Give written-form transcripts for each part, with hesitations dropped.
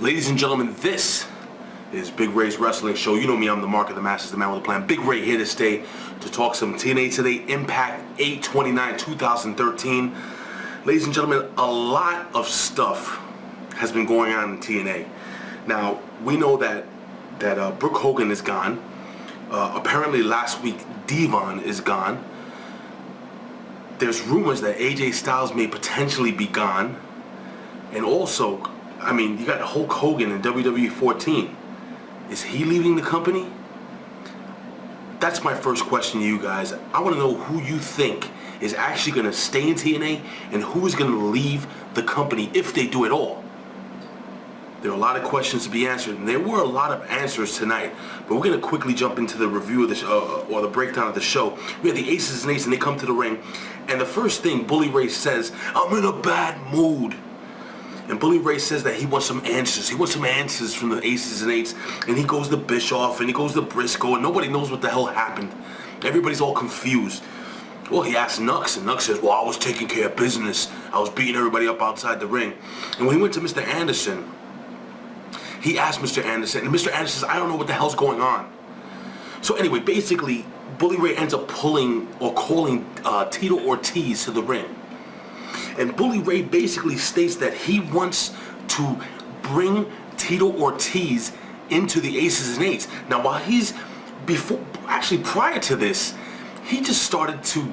Ladies and gentlemen, this is Big Ray's Wrestling Show. You know me, I'm the Mark of the Masters, the man with a plan. Big Ray here to stay to talk some TNA today, Impact 8/29/2013. Ladies and gentlemen, a lot of stuff has been going on in TNA. Now, we know that Brooke Hogan is gone. Apparently last week, Devon is gone. There's rumors that AJ Styles may potentially be gone. And also, I mean, you got Hulk Hogan in WWE 14. Is he leaving the company? That's my first question to you guys. I want to know who you think is actually going to stay in TNA and who is going to leave the company if they do it all. There are a lot of questions to be answered, and there were a lot of answers tonight. But we're going to quickly jump into the review of the show, or the breakdown of the show. We have the Aces and Eights, and they come to the ring. And the first thing Bully Ray says, "I'm in a bad mood." And Bully Ray says that he wants some answers. He wants some answers from the Aces and Eights. And he goes to Bischoff and he goes to Briscoe, and nobody knows what the hell happened. Everybody's all confused. Well, he asked Nux, and Nux says, well, I was taking care of business. I was beating everybody up outside the ring. And when he went to Mr. Anderson, he asked Mr. Anderson, and Mr. Anderson says, I don't know what the hell's going on. So anyway, basically, Bully Ray ends up calling Tito Ortiz to the ring. And Bully Ray basically states that he wants to bring Tito Ortiz into the Aces and Eights. Now, while prior to this, he just started to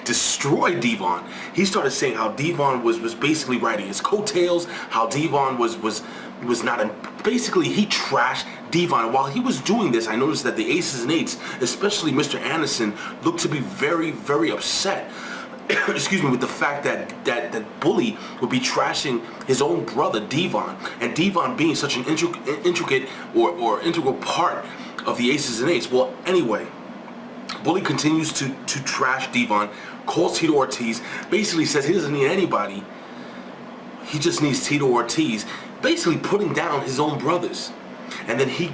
destroy Devon. He started saying how Devon was basically riding his coattails, how Devon was not basically he trashed Devon. While he was doing this, I noticed that the Aces and Eights, especially Mr. Anderson, looked to be very, very upset. Excuse me, with the fact that Bully would be trashing his own brother Devon, and Devon being such an intricate or integral part of the Aces and Eights. Well, anyway, Bully continues to trash Devon, calls Tito Ortiz, basically says he doesn't need anybody, he just needs Tito Ortiz, basically putting down his own brothers. And then he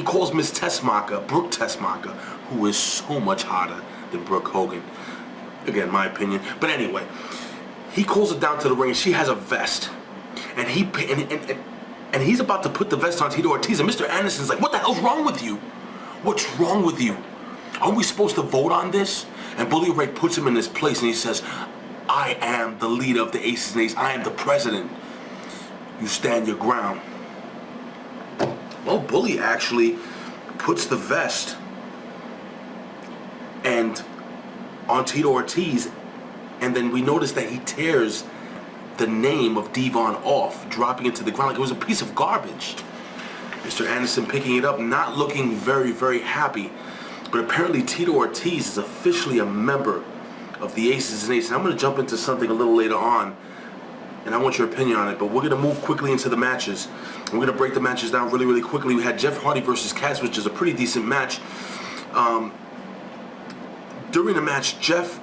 calls Miss Tessmacher, Brooke Tessmacher, who is so much hotter than Brooke Hogan. Again, my opinion. But anyway, he calls her down to the ring. She has a vest, and he's about to put the vest on Tito Ortiz. And Mr. Anderson's like, "What the hell's wrong with you? What's wrong with you? Are we supposed to vote on this?" And Bully Ray puts him in his place, and he says, "I am the leader of the Aces and Eights. I am the president. You stand your ground." Well, Bully actually puts the vest on Tito Ortiz, and then we notice that he tears the name of Devon off, dropping it to the ground like it was a piece of garbage. Mr. Anderson picking it up, not looking very, very happy. But apparently Tito Ortiz is officially a member of the Aces and Eights. And I'm going to jump into something a little later on, and I want your opinion on it, but we're going to move quickly into the matches. We're going to break the matches down really, really quickly. We had Jeff Hardy versus Cass, which is a pretty decent match. During the match, Jeff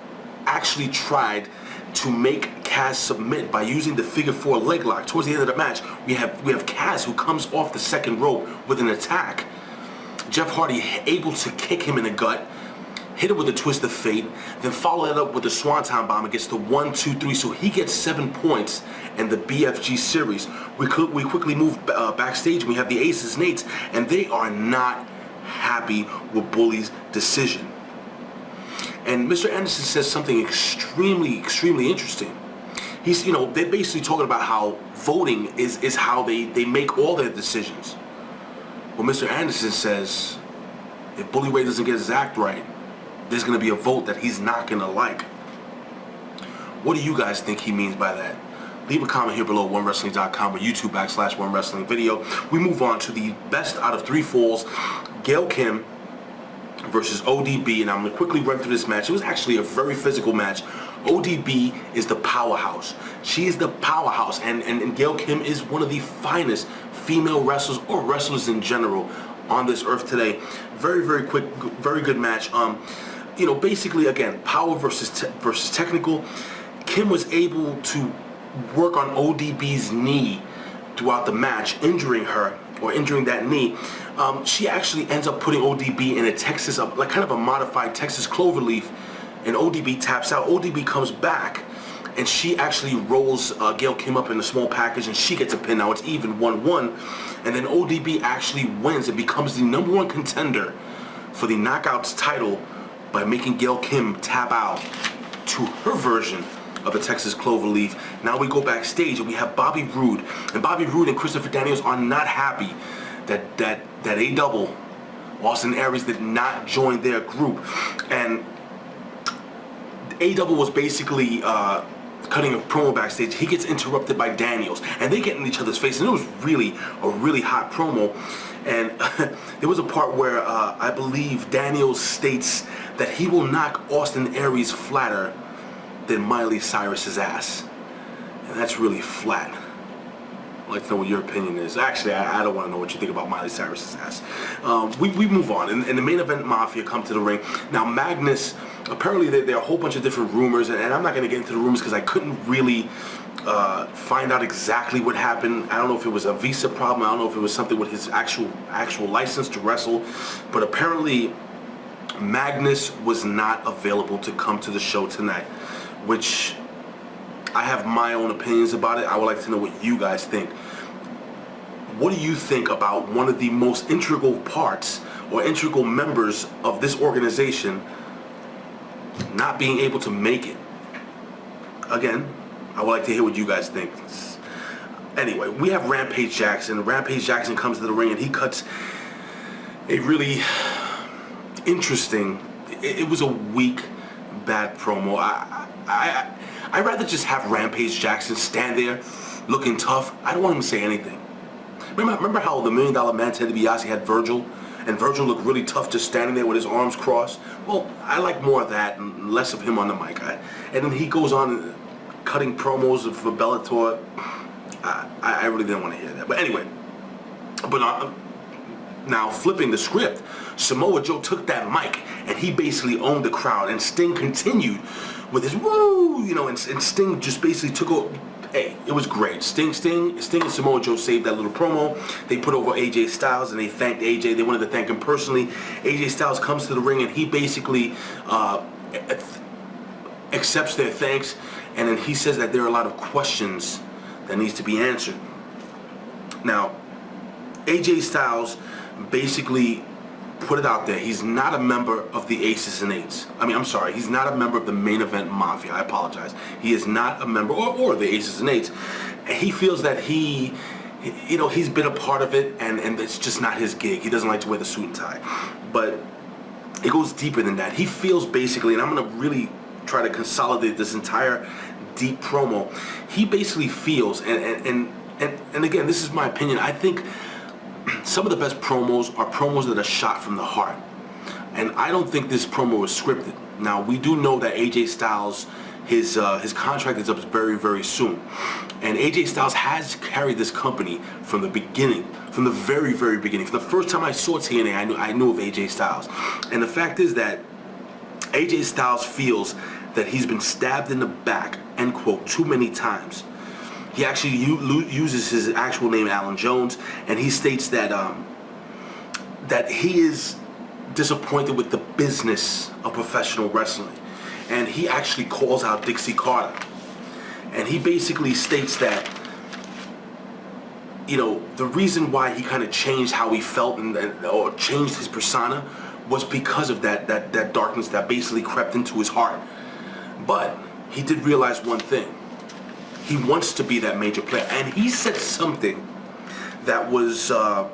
actually tried to make Cass submit by using the figure 4 leg lock. Towards the end of the match, we have Cass, who comes off the second rope with an attack. Jeff Hardy able to kick him in the gut, hit him with a twist of fate, then follow it up with the Swanton bomb and gets the 1, 2, 3. So he gets 7 points in the BFG series. We quickly move backstage. We have the Aces and Eights, and they are not happy with Bully's decision. And Mr. Anderson says something extremely, extremely interesting. They're basically talking about how voting is how they make all their decisions. Well, Mr. Anderson says if Bully Ray doesn't get his act right, there's going to be a vote that he's not going to like. What do you guys think he means by that? Leave a comment here below, OneWrestling.com or YouTube/OneWrestlingVideo. We move on to the best out of 3 falls. Gail Kim versus ODB, and I'm going to quickly run through this match. It was actually a very physical match. ODB is the powerhouse. She is the powerhouse, and Gail Kim is one of the finest female wrestlers, or wrestlers in general, on this earth today. Very, very quick, very good match. Basically, again, power versus technical. Kim was able to work on ODB's knee throughout the match, injuring that knee. She actually ends up putting ODB in a kind of a modified Texas cloverleaf, and ODB taps out. ODB comes back, and she actually rolls Gail Kim up in a small package, and she gets a pin. Now it's even 1-1, and then ODB actually wins and becomes the #1 contender for the Knockouts title by making Gail Kim tap out to her version of the Texas Cloverleaf. Now we go backstage and we have Bobby Roode, and Bobby Roode and Christopher Daniels are not happy that A-Double, Austin Aries, did not join their group, and A-Double was basically cutting a promo backstage. He gets interrupted by Daniels, and they get in each other's face, and it was really a really hot promo. And there was a part where I believe Daniels states that he will knock Austin Aries flatter than Miley Cyrus's ass, and that's really flat. I'd like to know what your opinion is. Actually, I don't want to know what you think about Miley Cyrus's ass. We move on, and the main event Mafia come to the ring. Now Magnus, apparently there are a whole bunch of different rumors, and I'm not going to get into the rumors because I couldn't really find out exactly what happened. I don't know if it was a visa problem. I don't know if it was something with his actual license to wrestle, but apparently Magnus was not available to come to the show tonight, which I have my own opinions about it. I would like to know what you guys think. What do you think about one of the most integral parts or integral members of this organization not being able to make it? Again, I would like to hear what you guys think. Anyway, we have Rampage Jackson. Rampage Jackson comes to the ring and he cuts a really interesting, it was a weak, bad promo. I'd rather just have Rampage Jackson stand there looking tough. I don't want him to say anything. Remember how the $1 Million Man Ted DiBiase had Virgil, and Virgil looked really tough just standing there with his arms crossed? Well, I like more of that and less of him on the mic. And then he goes on cutting promos for Bellator. I really didn't want to hear that. But anyway, now flipping the script, Samoa Joe took that mic and he basically owned the crowd, and Sting continued with his woo, and Sting just basically took over. Hey, it was great. Sting and Samoa Joe saved that little promo. They put over AJ Styles and they thanked AJ. They wanted to thank him personally. AJ Styles comes to the ring and he basically accepts their thanks, and then he says that there are a lot of questions that needs to be answered. Now, AJ Styles basically put it out there. He's not a member of the Aces and Eights. I'm sorry. He's not a member of the Main Event Mafia. I apologize. He is not a member or the Aces and Eights. He feels that he's been a part of it, and it's just not his gig. He doesn't like to wear the suit and tie. But it goes deeper than that. He feels basically, and I'm going to really try to consolidate this entire deep promo. He basically feels, and again, this is my opinion, I think some of the best promos are promos that are shot from the heart. And I don't think this promo was scripted. Now, we do know that AJ Styles, his contract is up very, very soon. And AJ Styles has carried this company from the beginning, from the very, very beginning. From the first time I saw TNA, I knew of AJ Styles. And the fact is that AJ Styles feels that he's been stabbed in the back, end quote, too many times. He actually uses his actual name, Alan Jones, and he states that that he is disappointed with the business of professional wrestling, and he actually calls out Dixie Carter, and he basically states that the reason why he kind of changed how he felt or changed his persona was because of that darkness that basically crept into his heart. But he did realize one thing. He wants to be that major player, and he said something that was that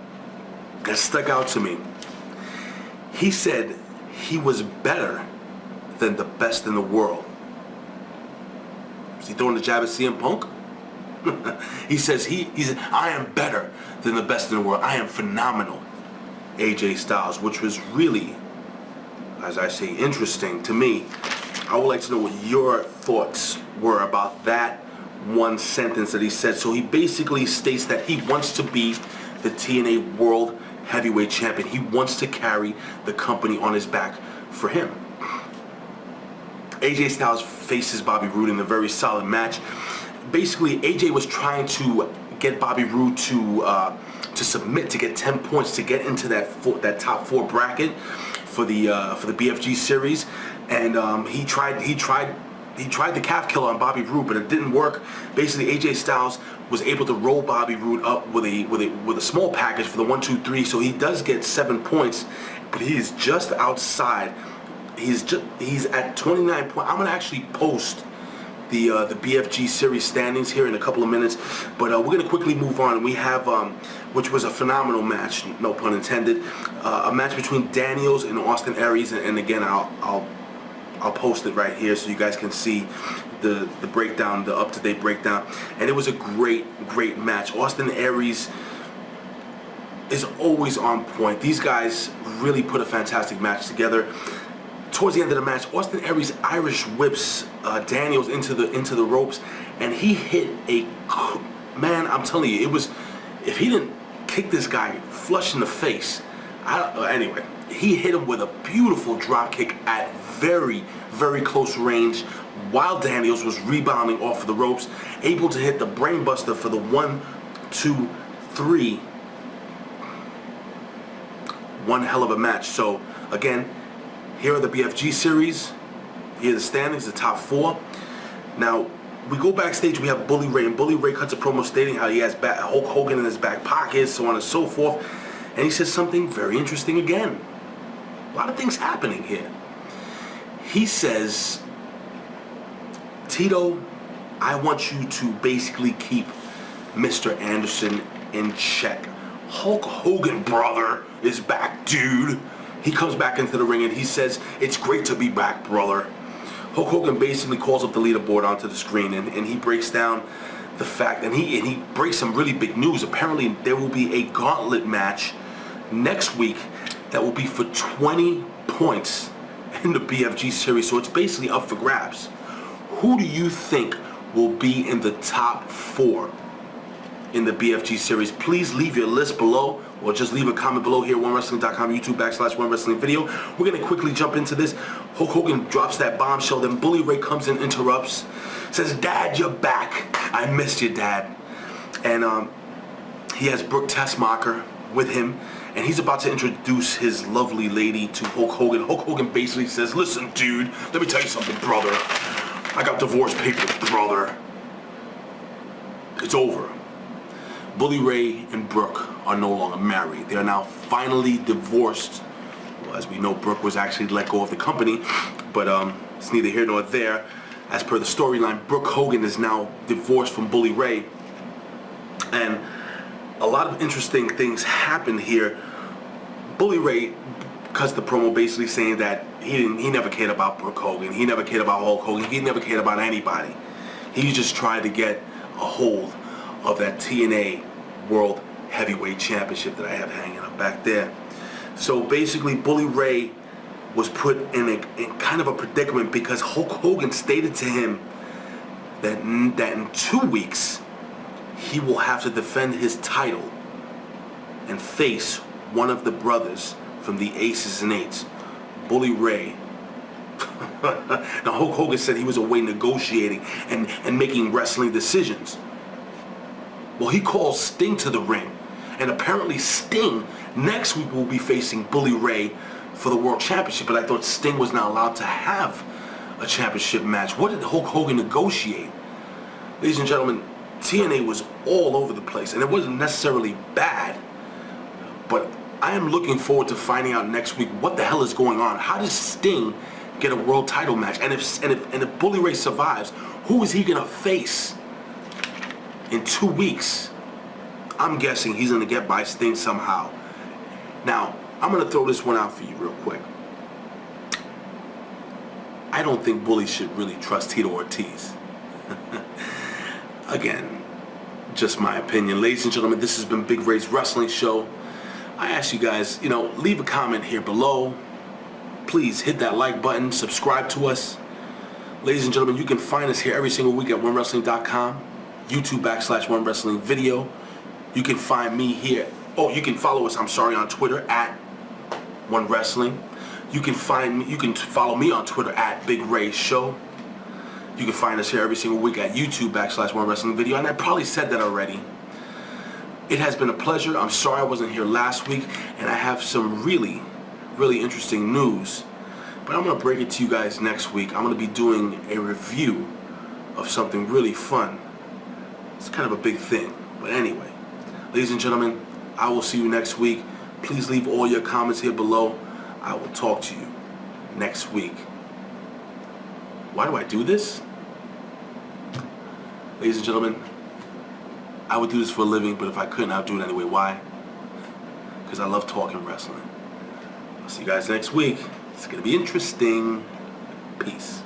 stuck out to me. He said he was better than the best in the world. Is he throwing the jab at CM Punk? He says he said, I am better than the best in the world. I am phenomenal. AJ Styles, which was really, as I say, interesting to me. I would like to know what your thoughts were about that one sentence that he said. So he basically states that he wants to be the TNA World Heavyweight Champion. He wants to carry the company on his back for him. AJ Styles faces Bobby Roode in a very solid match. Basically, AJ was trying to get Bobby Roode to submit, to get 10 points to get into that top 4 bracket for the BFG series, and he tried he tried the calf killer on Bobby Roode, but it didn't work. Basically, AJ Styles was able to roll Bobby Roode up with a small package for the 1-2-3, so he does get 7 points, but he is just outside. He's at 29 points. I'm gonna actually post the BFG series standings here in a couple of minutes, but we're gonna quickly move on. We have which was a phenomenal match, no pun intended, a match between Daniels and Austin Aries, and again I'll post it right here so you guys can see the breakdown, the up-to-date breakdown. And it was a great match. Austin Aries is always on point. These guys really put a fantastic match together. Towards the end of the match, Austin Aries Irish whips Daniels into the ropes, and he hit man, I'm telling you, it was, if he didn't kick this guy flush in the face, anyway, he hit him with a beautiful drop kick at very close range while Daniels was rebounding off of the ropes, able to hit the brainbuster for the 1-2-3. One hell of a match. So again, here are the BFG series. Here are the standings, the top 4. Now we go backstage. We have Bully Ray, and Bully Ray cuts a promo stating how he has Hulk Hogan in his back pocket, so on and so forth. And he says something very interesting again. A lot of things happening here. He says, Tito, I want you to basically keep Mr. Anderson in check. Hulk Hogan, brother, is back, dude. He comes back into the ring and he says, it's great to be back, brother. Hulk Hogan basically calls up the leaderboard onto the screen, and he breaks down the fact, and he breaks some really big news. Apparently there will be a gauntlet match next week that will be for 20 points in the BFG series, so it's basically up for grabs. Who do you think will be in the top 4 in the BFG series? Please leave your list below, or just leave a comment below here, OneWrestling.com, YouTube/OneWrestling video. We're gonna quickly jump into this. Hulk Hogan drops that bombshell, then Bully Ray comes in, interrupts, says, Dad, you're back. I missed you, Dad. And he has Brooke Tessmacher with him, and he's about to introduce his lovely lady to Hulk Hogan. Hulk Hogan basically says, listen, dude, let me tell you something, brother. I got divorce papers, brother. It's over. Bully Ray and Brooke are no longer married. They are now finally divorced. Well, as we know, Brooke was actually let go of the company, but it's neither here nor there. As per the storyline, Brooke Hogan is now divorced from Bully Ray. And a lot of interesting things happened here. Bully Ray cuts the promo basically saying that he never cared about Brooke Hogan. He never cared about Hulk Hogan. He never cared about anybody. He just tried to get a hold of that TNA World Heavyweight Championship that I have hanging up back there. So basically, Bully Ray was put in kind of a predicament because Hulk Hogan stated to him that in 2 weeks he will have to defend his title and face one of the brothers from the Aces and Eights, Bully Ray. Now Hulk Hogan said he was away negotiating and making wrestling decisions. Well, he calls Sting to the ring, and apparently Sting next week will be facing Bully Ray for the World Championship, but I thought Sting was not allowed to have a championship match. What did Hulk Hogan negotiate? Ladies and gentlemen, TNA was all over the place, and it wasn't necessarily bad, but I am looking forward to finding out next week what the hell is going on. How does Sting get a world title match? And if Bully Ray survives, who is he gonna face in 2 weeks? I'm guessing he's gonna get by Sting somehow. Now, I'm gonna throw this one out for you real quick. I don't think Bully should really trust Tito Ortiz. Again, just my opinion. Ladies and gentlemen, this has been Big Ray's Wrestling Show. I ask you guys, leave a comment here below. Please hit that like button, subscribe to us. Ladies and gentlemen, you can find us here every single week at OneWrestling.com, YouTube/OneWrestling video. You can find me here. Oh, you can follow us, on Twitter at OneWrestling. You can follow me on Twitter at Big Ray Show. You can find us here every single week at YouTube/OneWrestling video. And I probably said that already. It has been a pleasure. I'm sorry I wasn't here last week, and I have some really interesting news But I'm going to break it to you guys next week. I'm going to be doing a review of something really fun. It's kind of a big thing. But anyway, ladies and gentlemen, I will see you next week. Please leave all your comments here below. I will talk to you next week. Why do I do this? Ladies and gentlemen, I would do this for a living, but if I couldn't, I'd do it anyway. Why? Because I love talking wrestling. I'll see you guys next week. It's going to be interesting. Peace.